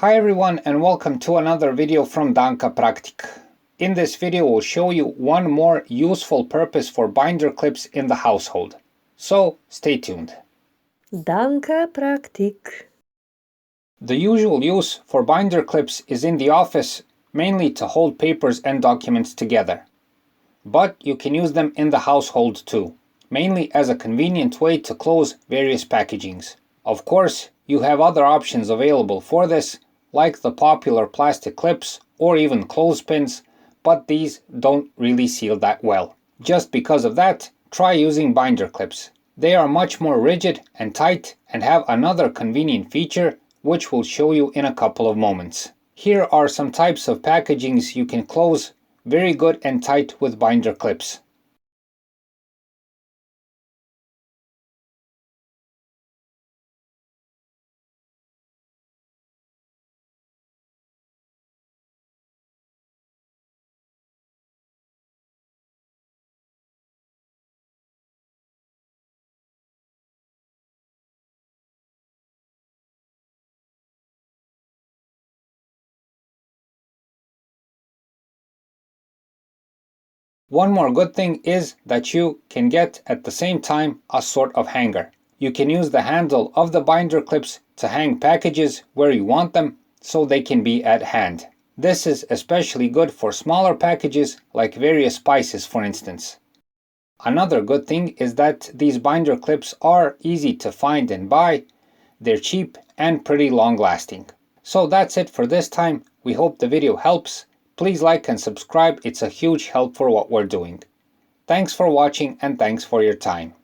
Hi everyone and welcome to another video from Danka Praktik. In this video we'll show you one more useful purpose for binder clips in the household. So stay tuned. Danka Praktik. The usual use for binder clips is in the office, mainly to hold papers and documents together. But you can use them in the household too, mainly as a convenient way to close various packagings. Of course, you have other options available for this, like the popular plastic clips or even clothespins, but these don't really seal that well. Just because of that, try using binder clips. They are much more rigid and tight and have another convenient feature, which we'll show you in a couple of moments. Here are some types of packagings you can close very good and tight with binder clips. One more good thing is that you can get at the same time a sort of hanger. You can use the handle of the binder clips to hang packages where you want them so they can be at hand. This is especially good for smaller packages like various spices, for instance. Another good thing is that these binder clips are easy to find and buy. They're cheap and pretty long lasting. So that's it for this time. We hope the video helps. Please like and subscribe, it's a huge help for what we're doing. Thanks for watching and thanks for your time.